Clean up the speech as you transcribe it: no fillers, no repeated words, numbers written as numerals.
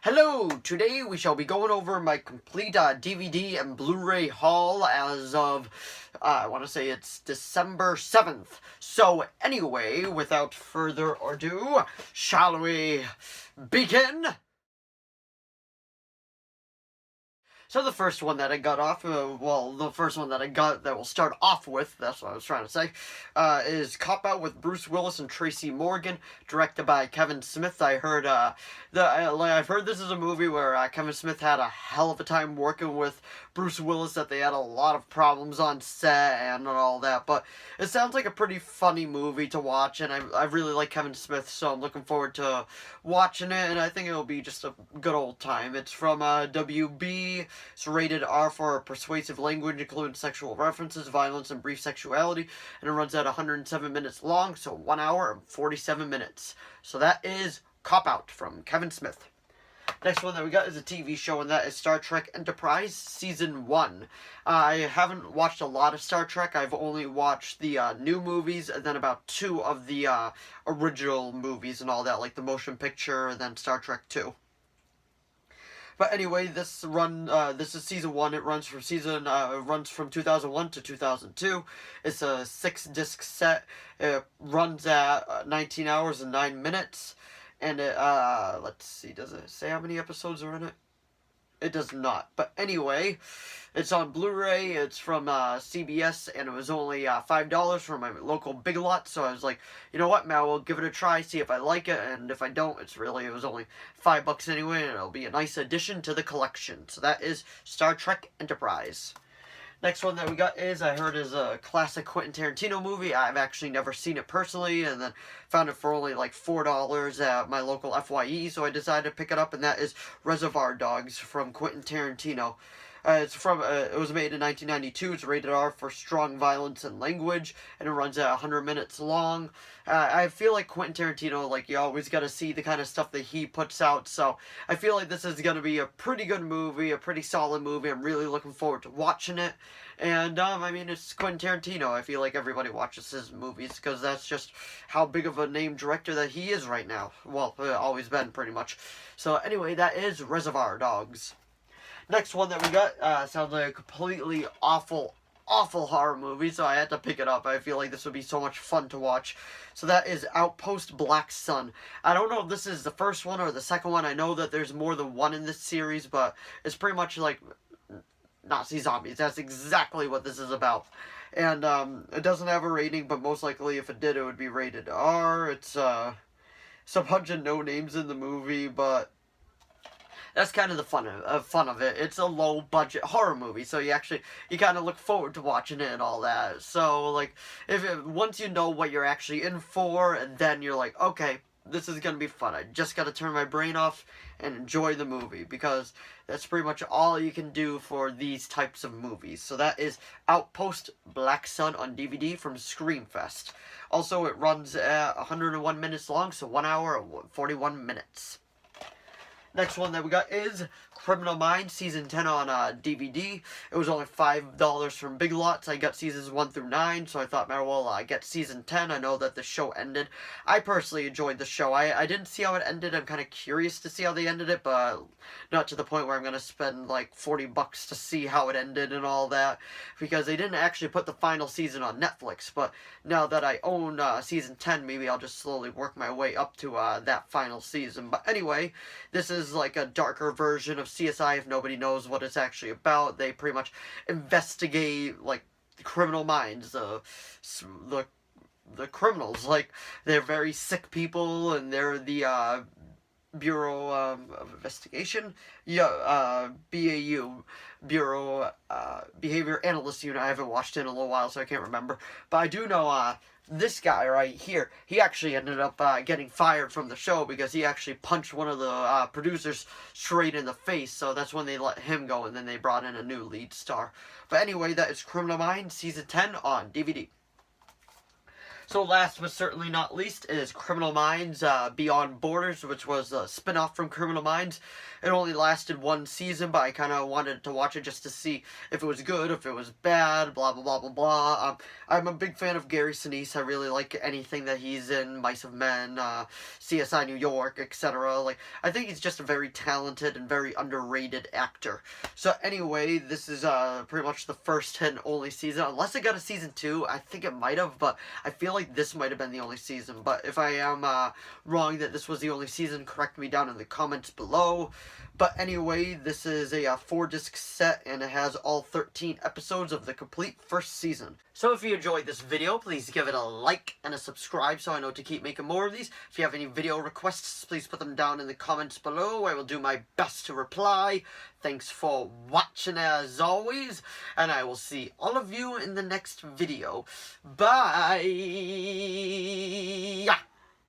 Hello! Today we shall be going over my complete DVD and Blu-ray haul as of, I want to say it's December 7th. So anyway, without further ado, shall we begin? So the first one that I got off, the first one that I got that we'll start off with, that's what I was trying to say, is Cop Out with Bruce Willis and Tracy Morgan, directed by Kevin Smith. I've heard this is a movie where Kevin Smith had a hell of a time working with Bruce Willis, that they had a lot of problems on set and all that, but it sounds like a pretty funny movie to watch, and I really like Kevin Smith, so I'm looking forward to watching it, and I think it'll be just a good old time. It's from WB. It's rated R for persuasive language, including sexual references, violence, and brief sexuality, and it runs at 107 minutes long, so 1 hour and 47 minutes. So that is Cop Out from Kevin Smith. Next one that we got is a TV show, and that is Star Trek Enterprise Season 1. I haven't watched a lot of Star Trek. I've only watched the new movies, and then about 2 of the original movies and all that, like the motion picture, and then Star Trek 2. But anyway, this is season 1. It runs from 2001 to 2002. It's a 6-disc set. It runs at 19 hours and 9 minutes. And it, let's see, does it say how many episodes are in it? It does not. But anyway, it's on Blu-ray. It's from CBS, and it was only $5 from my local Big Lot. So I was like, you know what, man, we'll give it a try, see if I like it. And if I don't, it was only $5 anyway, and it'll be a nice addition to the collection. So that is Star Trek Enterprise. Next one that we got is, I heard, is a classic Quentin Tarantino movie. I've actually never seen it personally, and then found it for only like $4 at my local FYE, so I decided to pick it up, and that is Reservoir Dogs from Quentin Tarantino. It was made in 1992. It's rated R for strong violence and language, and it runs at 100 minutes long. I feel like Quentin Tarantino, like, you always got to see the kind of stuff that he puts out, so I feel like this is going to be a pretty good movie, a pretty solid movie. I'm really looking forward to watching it, and, I mean, it's Quentin Tarantino. I feel like everybody watches his movies, because that's just how big of a name director that he is right now. Well, always been, pretty much. So, anyway, that is Reservoir Dogs. Next one that we got sounds like a completely awful horror movie, so I had to pick it up. I feel like this would be so much fun to watch. So that is Outpost Black Sun. I don't know if this is the first one or the second one. I know that there's more than one in this series, but it's pretty much like Nazi zombies. That's exactly what this is about. And it doesn't have a rating, but most likely if it did, it would be rated R. It's a bunch of no names in the movie, but that's kind of the fun of it. It's a low-budget horror movie, so you kind of look forward to watching it and all that. So, like, once you know what you're actually in for, and then you're like, okay, this is gonna be fun. I just gotta turn my brain off and enjoy the movie, because that's pretty much all you can do for these types of movies. So that is Outpost Black Sun on DVD from Screamfest. Also, it runs at 101 minutes long, so 1 hour and 41 minutes. Next one that we got is Criminal Minds Season 10 on DVD. It was only $5 from Big Lots. I got seasons 1 through 9, so I thought, man, well, get season 10. I know that the show ended. I personally enjoyed the show. I didn't see how it ended. I'm kind of curious to see how they ended it, but not to the point where I'm going to spend like $40 to see how it ended and all that, because they didn't actually put the final season on Netflix. But now that I own season 10, maybe I'll just slowly work my way up to that final season. But anyway, this is like a darker version of CSI. If nobody knows what it's actually about, they pretty much investigate like criminal minds, the criminals. Like, they're very sick people, and they're the Bureau of Investigation, BAU, Bureau Behavior Analyst Unit. I haven't watched it in a little while, so I can't remember, but I do know this guy right here, he actually ended up getting fired from the show because he actually punched one of the producers straight in the face, so that's when they let him go, and then they brought in a new lead star. But anyway, that is Criminal Minds Season 10 on DVD. So last but certainly not least is Criminal Minds Beyond Borders, which was a spin-off from Criminal Minds. It only lasted one season, but I kind of wanted to watch it just to see if it was good, if it was bad, blah, blah, blah, blah, blah. I'm a big fan of Gary Sinise. I really like anything that he's in, Mice of Men, CSI New York, etc. Like, I think he's just a very talented and very underrated actor. So anyway, this is pretty much the first and only season, unless it got a season 2. I think it might have, but I feel like this might have been the only season. But if I am wrong that this was the only season, correct me down in the comments below. But anyway, this is a 4-disc set, and it has all 13 episodes of the complete first season. So if you enjoyed this video, please give it a like and a subscribe so I know to keep making more of these. If you have any video requests, please put them down in the comments below. I will do my best to reply. Thanks for watching as always, and I will see all of you in the next video. Bye!